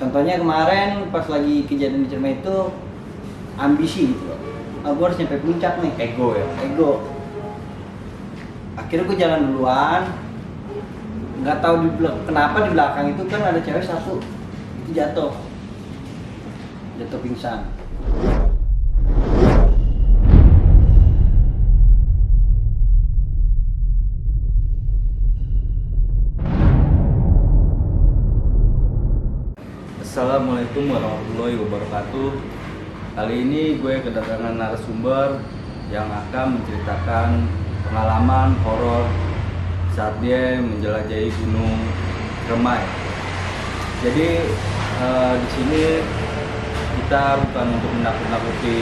Contohnya kemarin pas lagi kejadian di Ciremai itu ambisi gitu loh. Gue harus nyampe puncak nih. Ego ya. Ego. Akhirnya gue jalan duluan. Nggak tahu kenapa di belakang itu kan ada cewek satu itu jatuh pingsan. Assalamualaikum warahmatullahi wabarakatuh. Kali ini gue kedatangan narasumber yang akan menceritakan pengalaman horor saat dia menjelajahi Gunung Ciremai. Jadi di sini kita bukan untuk menakut-nakuti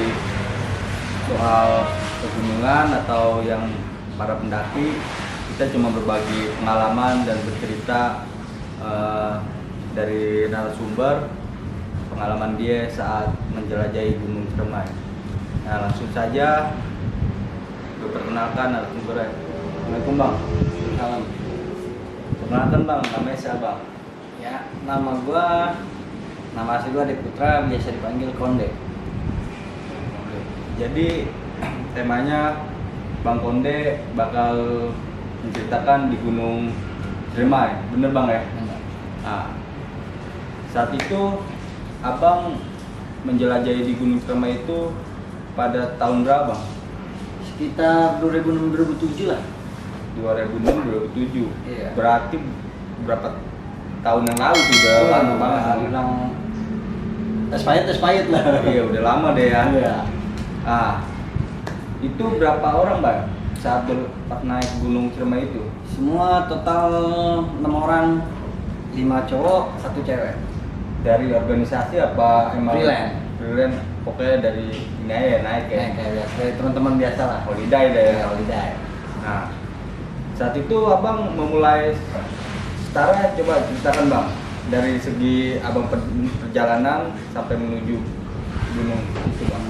soal pegunungan atau yang para pendaki. Kita cuma berbagi pengalaman dan bercerita dari narasumber pengalaman dia saat menjelajahi Gunung Ciremai. Nah, langsung saja gue perkenalkan narasumbernya. Assalamualaikum bang. Salam. Perkenalkan bang, namanya siapa? Ya, nama asli gue Ade Putra, biasa dipanggil Konde. Jadi temanya Bang Konde bakal menceritakan di Gunung Ciremai, bener bang ya? Nah, saat itu abang menjelajahi di Gunung Ciremai itu pada tahun berapa? Sekitar 2006-2007 lah. 2006-2007. Iya. Berarti berapa tahun yang lalu sudah lama banget. Bilang expired lah. Iya, udah lama deh ya. Iya. Ah, itu berapa orang bang saat naik Gunung Ciremai itu? Semua total 6 orang, 5 cowok, 1 cewek. Dari organisasi apa emang? Freelance. Pokoknya dari ini aja naik ya. Kayak biasa, kayak teman-teman biasa lah. Holiday deh ya. Holiday. Nah, saat itu abang memulai setara, coba ceritakan bang dari segi abang perjalanan sampai menuju gunung itu bang.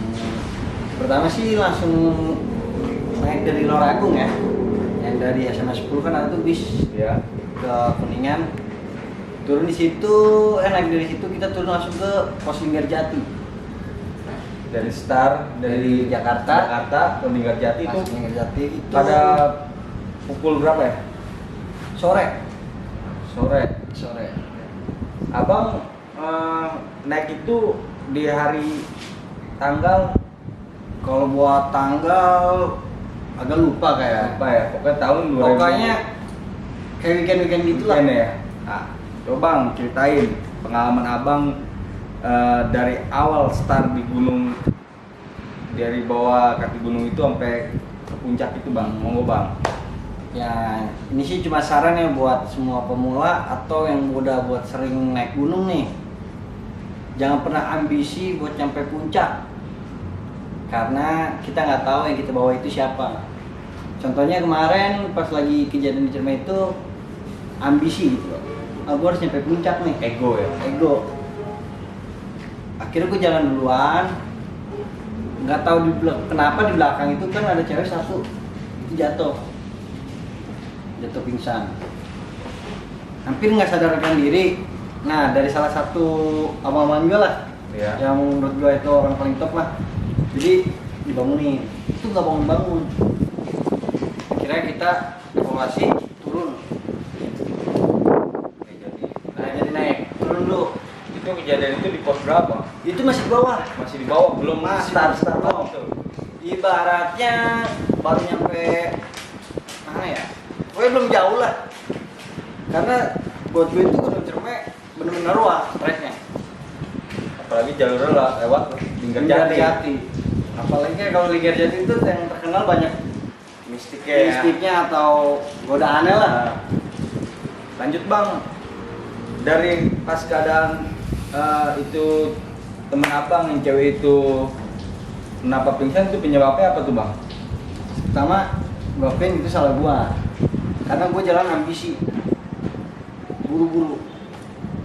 Pertama sih langsung naik dari Lor Agung ya. Yang dari SMA 10 kan ada tuh bis Ya. ke Kuningan. Turun di situ, naik dari situ kita turun langsung ke Pos Linggarjati. Dari start Dari Jakarta ke Linggarjati itu Pos Linggarjati itu pada pukul berapa ya? sore. Sore. Abang naik itu di hari tanggal, Kalau buat tanggal agak lupa kayak. apa ya? Pokoknya tahun 2000. Pokoknya kayak weekend gitu lah. Weekend ya. Nah, coba bang ceritain pengalaman abang dari awal start di gunung, dari bawah kaki gunung itu sampai ke puncak itu bang. Monggo bang. Ya, ini sih cuma saran ya buat semua pemula atau yang udah buat sering naik gunung nih. Jangan pernah ambisi buat sampai puncak. Karena kita nggak tahu yang kita bawa itu siapa. Contohnya kemarin pas lagi kejadian di Ciremai itu ambisi gitu loh. Gue harus nyampe puncak nih. Ego ya. Ego. Akhirnya gue jalan duluan. Nggak tahu kenapa di belakang itu kan ada cewek satu itu jatuh pingsan. Hampir nggak sadarkan diri. Nah, dari salah satu abang-abang gue lah, Ya. yang menurut gue itu orang paling top lah. Jadi dibangunin, itu nggak bangun-bangun. Akhirnya kita evaluasi, turun. Jadi naik, turun dulu. Itu kejadian itu di pos berapa? Itu masih di bawah. Masih di bawah, belum Start Oh, tuh. Ibaratnya baru nyampe mana ya? Pokoknya belum jauh lah. Karena buat gue itu Gunung Ciremai bener-bener wah treknya. apalagi jalurnya lah lewat Linggarjati. Apalagi kalau Linggarjati itu yang terkenal banyak Mistiknya ya. mistiknya atau godaannya lah. Nah, lanjut bang, dari pas keadaan itu temen abang yang cewek itu kenapa pingsan, itu penyebabnya apa tuh bang? Pertama, gue pin itu salah gua. Karena gue jalan ambisi. Buru-buru.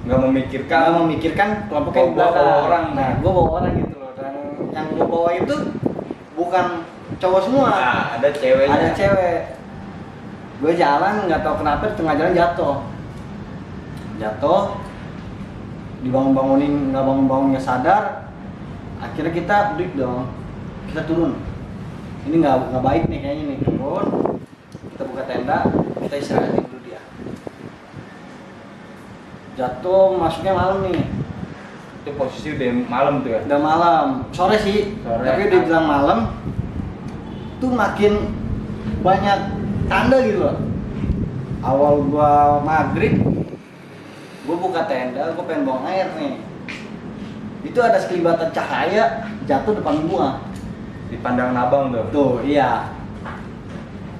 Nggak Karena memikirkan memikirkan kelompoknya di bawa belakang. orang. Nah, gue bawa orang gitu loh. Dan yang gue bawa itu bukan cowok semua. Nah, ada ceweknya. Ada cewek. Gue jalan nggak tahu kenapa di tengah jalan jatuh. dibangun-bangunin, nggak bangun-bangunnya sadar, akhirnya kita break dong, kita turun. Ini nggak baik nih kayaknya nih, turun, kita buka tenda, kita istirahatin dulu dia. Jatuh masuknya malam nih, Itu posisi udah malam tuh ya. udah malam, sore sih, Sore. tapi udah bilang malam, tuh makin banyak tanda gitu loh. Awal gua maghrib, gua buka tenda, gua pengen buang air nih. Itu ada sekelibatan cahaya jatuh depan gua. Di pandangan abang tuh. Tuh, iya.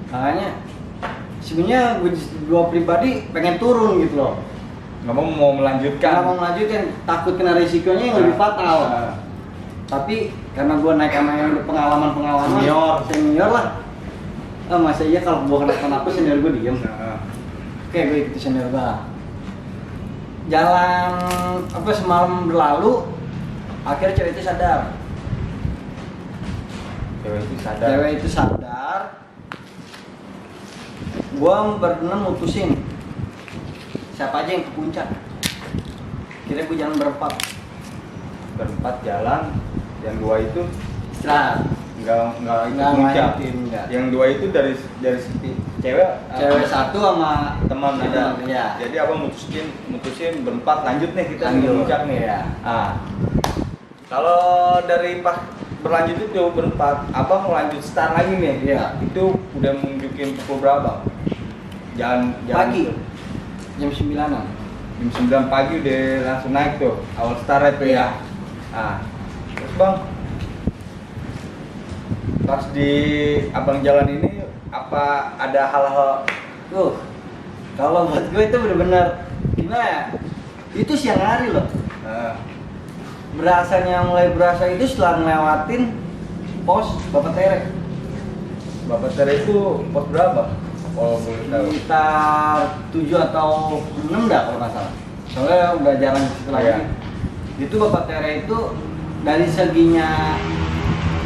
Makanya sebenarnya gua pribadi pengen turun gitu loh. Nggak mau melanjutkan. Karena mau melanjutkan, takut kena risikonya yang lebih fatal. Nah. Tapi karena gua naik sama yang udah pengalaman senior lah. Masa iya kalau gua kenapa senior gua diem. Nah. Oke, gue ikuti senior gua. Jalan apa semalam berlalu, akhirnya cewek itu sadar. Cewek itu sadar. Gua berenam mutusin siapa aja yang ke puncak. Kira gue jalan berempat. Berempat jalan, yang dua itu Istirahat. nggak ikut Nggak puncak. ngikutin, nggak. Yang dua itu dari cewek Cewek satu sama teman ada. ya. Jadi abang mutusin berempat lanjut nih kita ke Lanjut, puncak nih. iya. Kalau dari pas berlanjut itu berempat, abang lanjut start lagi nih. Iya. Itu udah menunjukin pukul berapa? Jalan Pagi. itu. Jam 9-an. Jam 9 pagi udah langsung naik tuh awal start itu ya. Terus bang, pas di abang jalan ini apa ada hal-hal Kalau buat gue itu bener-bener gimana ya? Itu siang hari loh. Mulai berasa itu setelah ngelewatin pos Bapak Tere. Bapak Tere itu pos berapa? Oh boleh tahu. Sekitar 7 atau 6 dah kalau nggak salah. Soalnya udah jarang situ lagi. Iya. Itu Bapak Tere itu dari seginya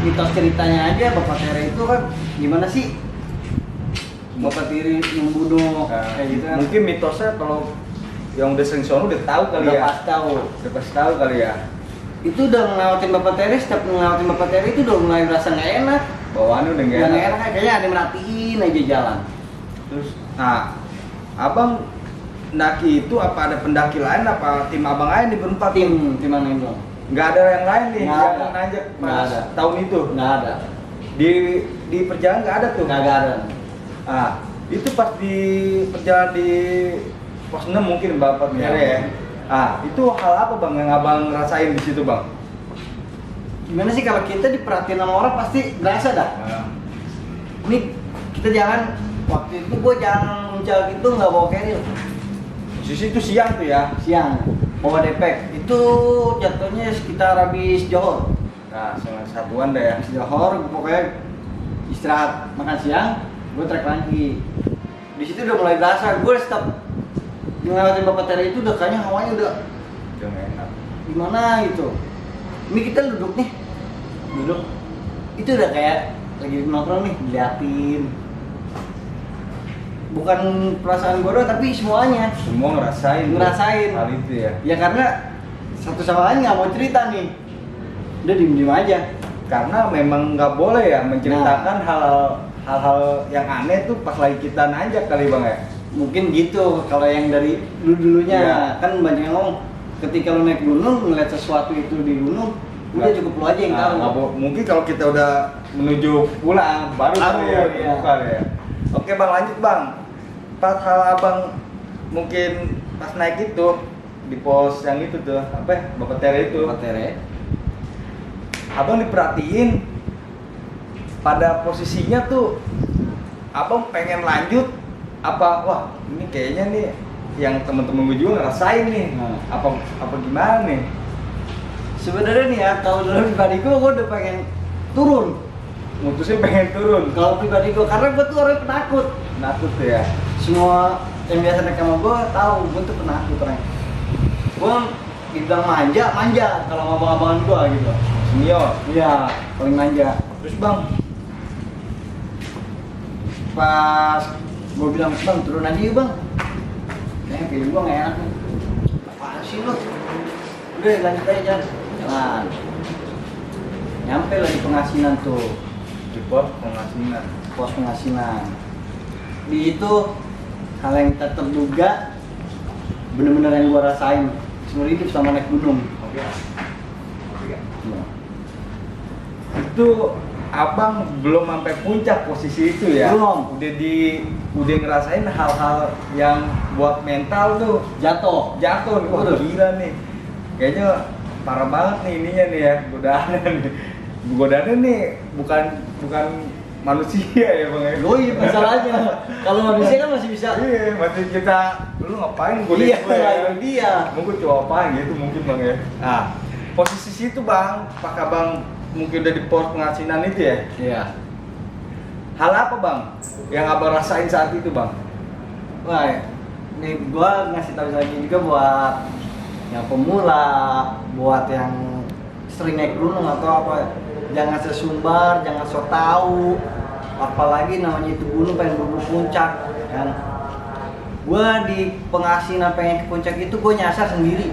mitos ceritanya aja, Bapak Tere itu kan gimana sih? Bapak Tiri membunuh kayak gitu kan. Mungkin mitosnya kalau yang udah sering sono udah tahu kali Udah ya. pasti tahu. Udah pasti tahu kali ya. Itu udah ngelewatin Bapak Tere, setiap ngelewatin Bapak Tere itu udah mulai merasa nggak enak. Bawaannya udah nggak Nggak enak. enak, kayaknya ada yang merhatiin aja jalan. Terus, abang pendaki itu apa ada pendaki lain apa tim abang lain di berempat? Tim mana yang belum? Nggak ada yang lain nih Nggak yang ada. nanjak Nggak pas ada. tahun itu. Nggak ada. Di perjalanan nggak ada tuh. Nggak ada. Itu pas di perjalanan di pos 6 mungkin bapak Iya. ya. Itu hal apa bang yang abang rasain di situ bang? Gimana sih kalau kita diperhatiin sama orang pasti berasa dah. Ini kita jalan, waktu itu gue jalan muncul gitu nggak bawa carrier. Posisi itu siang tuh ya. Siang bawa depek itu jatuhnya sekitar habis johor. Setengah satuan dah ya. Habis johor pokoknya istirahat makan siang, gue trek lagi. Di situ udah mulai berasa, gue stop ngelewatin Bapak Tere itu udah kayaknya hawanya udah Udah nggak enak. gimana gitu. Ini kita duduk, itu udah kayak lagi nongkrong nih, diliatin. Bukan perasaan gue doang, tapi semuanya Semua ngerasain Ngerasain. hal itu ya. ya karena satu sama lain nggak mau cerita nih, udah diem aja. Karena memang nggak boleh ya menceritakan hal-hal yang aneh tuh pas lagi kita nanjak kali bang ya. Mungkin gitu kalau yang dari dulunya. Iya. Kan banyak yang ngomong ketika lu naik gunung ngeliat sesuatu itu di gunung, udah cukup lu aja yang tahu. Mungkin kalau kita udah menuju pulang baru kali ya, iya. bukan ya. Oke bang, lanjut bang. Pas hal abang mungkin pas naik itu di pos yang itu tuh apa ya, Bapak Tere itu. Bapak Tere. Abang diperhatiin pada posisinya tuh abang pengen lanjut apa wah ini kayaknya nih yang temen-temen gue juga ngerasain nih. Apa gimana nih? Sebenarnya nih ya, kalau dalam pribadi gue udah pengen turun. Mutusin pengen turun. Kalau pribadi gue, karena gue tuh orang penakut. Penakut tuh ya. Semua yang biasa naik sama gue tahu gue tuh penakut orang. Gue dibilang manja kalau sama abang-abangan gue gitu. Senior. Iya, paling manja. Terus bang, Pas gue bilang, bang turun aja yuk bang. Kayaknya feeling gue gak enak nih. Apaan sih lu? Udah lanjut aja jalan. Nyampe lah di Pengasinan tuh, Di pos Pengasinan. pos Pengasinan. Di itu hal yang tak terduga, bener-bener yang gua rasain seumur hidup sama naik gunung. Oke. Ya. Itu abang belum sampai puncak posisi itu ya? Belum. Udah ngerasain hal-hal yang buat mental tuh Jatuh. jatuh nih, wah Betul. gila nih. Kayaknya parah banget nih ininya nih ya, godaannya nih. Godaannya nih bukan manusia ya bang ya? Oh iya masalahnya. Kalau manusia kan masih bisa. Iya, masih kita, lu ngapain godain Iya, gue ya? itu dia. Mungkin coba apaan gitu mungkin bang ya. Nah, posisi situ bang, apakah bang mungkin udah di pos Pengasinan itu ya? Iya. Hal apa bang yang abang rasain saat itu bang? Wah, nih gua ngasih tahu lagi juga buat yang pemula, buat yang sering naik gunung atau apa, jangan sesumbar, jangan sok tahu, apalagi namanya itu gunung pengen buru puncak kan. Gua di Pengasinan pengen ke puncak itu gua nyasar sendiri.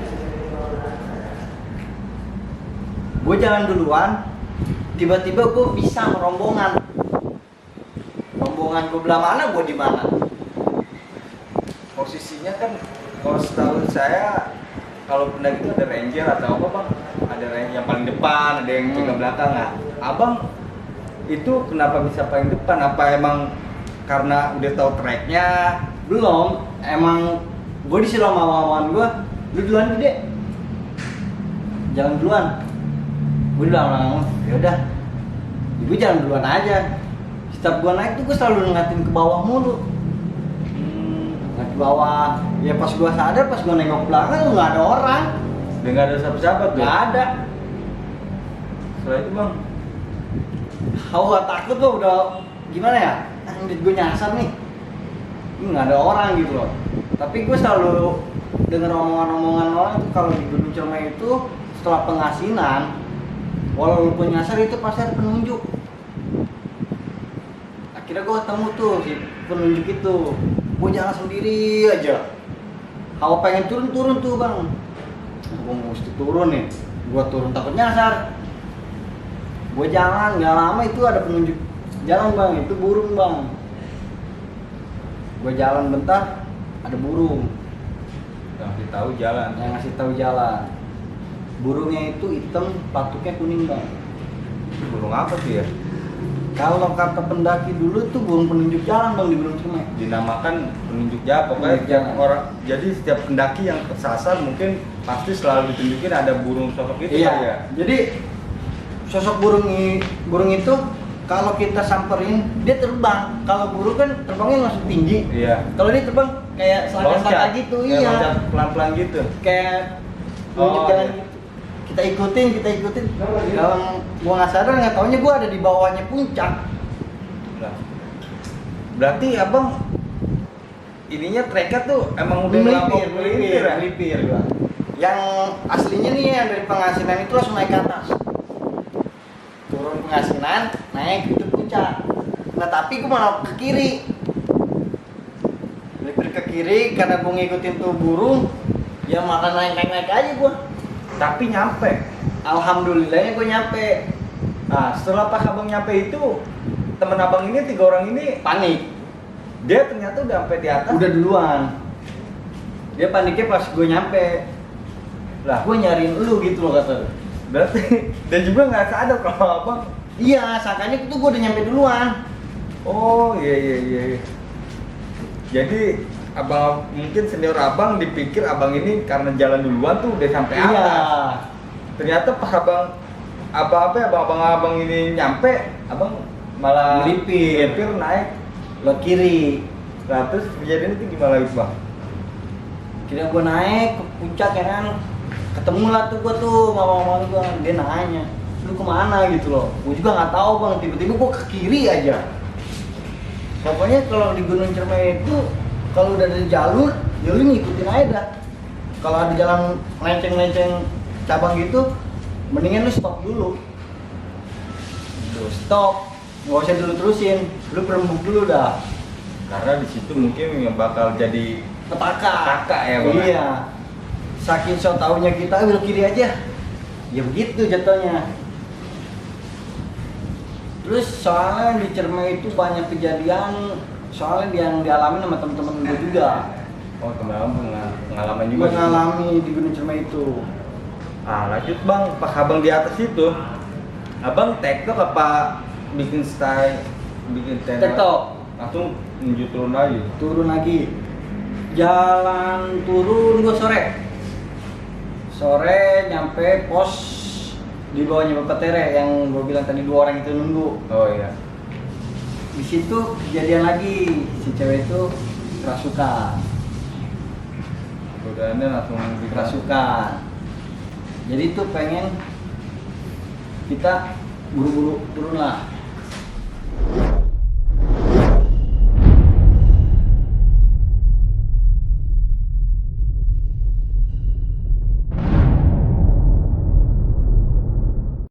Gue jalan duluan, tiba-tiba gue bisa rombongan gue belah mana, gue di mana. Posisinya kan kalau setahu saya kalau pendaki itu ada ranger atau apa bang? Ada ranger yang paling depan, ada yang jaga belakang. Nah, abang itu kenapa bisa paling depan? Apa emang karena udah tahu treknya? Belum, emang gue disuruh sama lawan gue, lu duluan gede, jalan duluan. Gue bilang, ya udah, ibu jalan duluan aja. Setiap gue naik tuh gue selalu ngeliatin ke bawah mulu. Ngeliat ke bawah, ya pas gue sadar, pas gue nengok ke belakang nggak ada orang, Udah nggak ada siapa-siapa tuh? nggak ada. Setelah itu bang, Gua takut tuh udah gimana ya? Anjir gue nyasar nih, ini nggak ada orang gitu loh. Tapi gue selalu denger omongan-omongan orang tuh kalau di Gunung Ciremai itu setelah Pengasinan, walaupun nyasar itu pasti ada penunjuk. Akhirnya gue ketemu tuh si penunjuk itu, gue jalan sendiri aja. Kalau pengen turun tuh bang, gue mesti turun nih, gue turun takut nyasar. Gue jalan nggak lama itu ada penunjuk jalan bang, itu burung bang. Gue jalan bentar, ada burung yang tahu jalan. yang ngasih tahu jalan. Burungnya itu hitam, patuknya kuning bang. Burung apa tuh ya? Kalau kata pendaki dulu tuh burung penunjuk jalan bang di Gunung Ciremai. Dinamakan penunjuk jalan. Pokoknya Penunjuk tiap jalan. orang, jadi setiap pendaki yang kesasar mungkin pasti selalu ditunjukin ada burung sosok itu Iya. kali ya. Jadi sosok burung itu kalau kita samperin dia terbang. Kalau burung kan terbangnya langsung tinggi. Iya. Kalau dia terbang kayak selangkah gitu, Ya, iya. loncat pelan-pelan gitu. Kayak Oh, jalan iya. gitu. Kita ikutin. Dalam gua nggak sadar nggak taunya gua ada di bawahnya puncak. Nah, berarti abang ininya treknya tuh emang udah melipir ya? melipir gua. Yang aslinya nih yang dari Pengasinan itu langsung naik ke atas. Turun Pengasinan, naik ke puncak. Nah tapi gua malah ke kiri. Melipir ke kiri karena gua ngikutin tuh burung, ya makan naik aja gua. Tapi nyampe. Alhamdulillahnya gua nyampe. Nah, setelah pas abang nyampe itu, temen abang ini 3 orang ini Panik. dia ternyata udah sampai di atas. Udah duluan. Dia paniknya pas gue nyampe. Lah, Gue nyariin lu gitu loh kata. berarti dan juga nggak sadar kalau abang. Iya, sangkanya itu gue udah nyampe duluan. Oh iya. Jadi abang mungkin senior abang dipikir abang ini karena jalan duluan tuh udah sampai Iya. atas. Ternyata pas abang ini nyampe, abang malah Melipir. naik. Lo kiri. Nah, terus kejadian itu gimana lagi bang? Kira gue naik ke puncak ya kan. Ketemu lah tuh gue tuh mama gue. Dia nanya, lu kemana gitu loh. Gue juga nggak tahu bang. Tiba-tiba gue ke kiri aja. Pokoknya kalau di Gunung Ciremai itu kalau udah ada jalur, ya lu ngikutin aja dah. Kalau ada jalan lenceng-lenceng cabang gitu, mendingan lu stop dulu. Lu stop, nggak usah dulu terusin, lu berembuk dulu dah. Karena di situ mungkin yang bakal jadi Petaka. Petaka ya, Bang? Iya. saking so taunya kita belok kiri aja, ya begitu jatuhnya. Terus soalnya di Ciremai itu banyak kejadian, soalnya yang dialami sama teman-teman gue juga. Oh, pengalaman juga. Mengalami di Gunung Ciremai itu. Lanjut bang, pas abang di atas itu, abang tektok apa bikin style, bikin tenda? Tektok. Langsung menuju turun lagi. Turun lagi. Jalan turun gue sore nyampe pos di bawahnya Bapak Tere yang gue bilang tadi 2 orang itu nunggu. Oh iya. Di situ kejadian lagi, si cewek itu kerasukan. Godaannya langsung Kerasukan. Jadi tuh pengen kita buru-buru turun lah.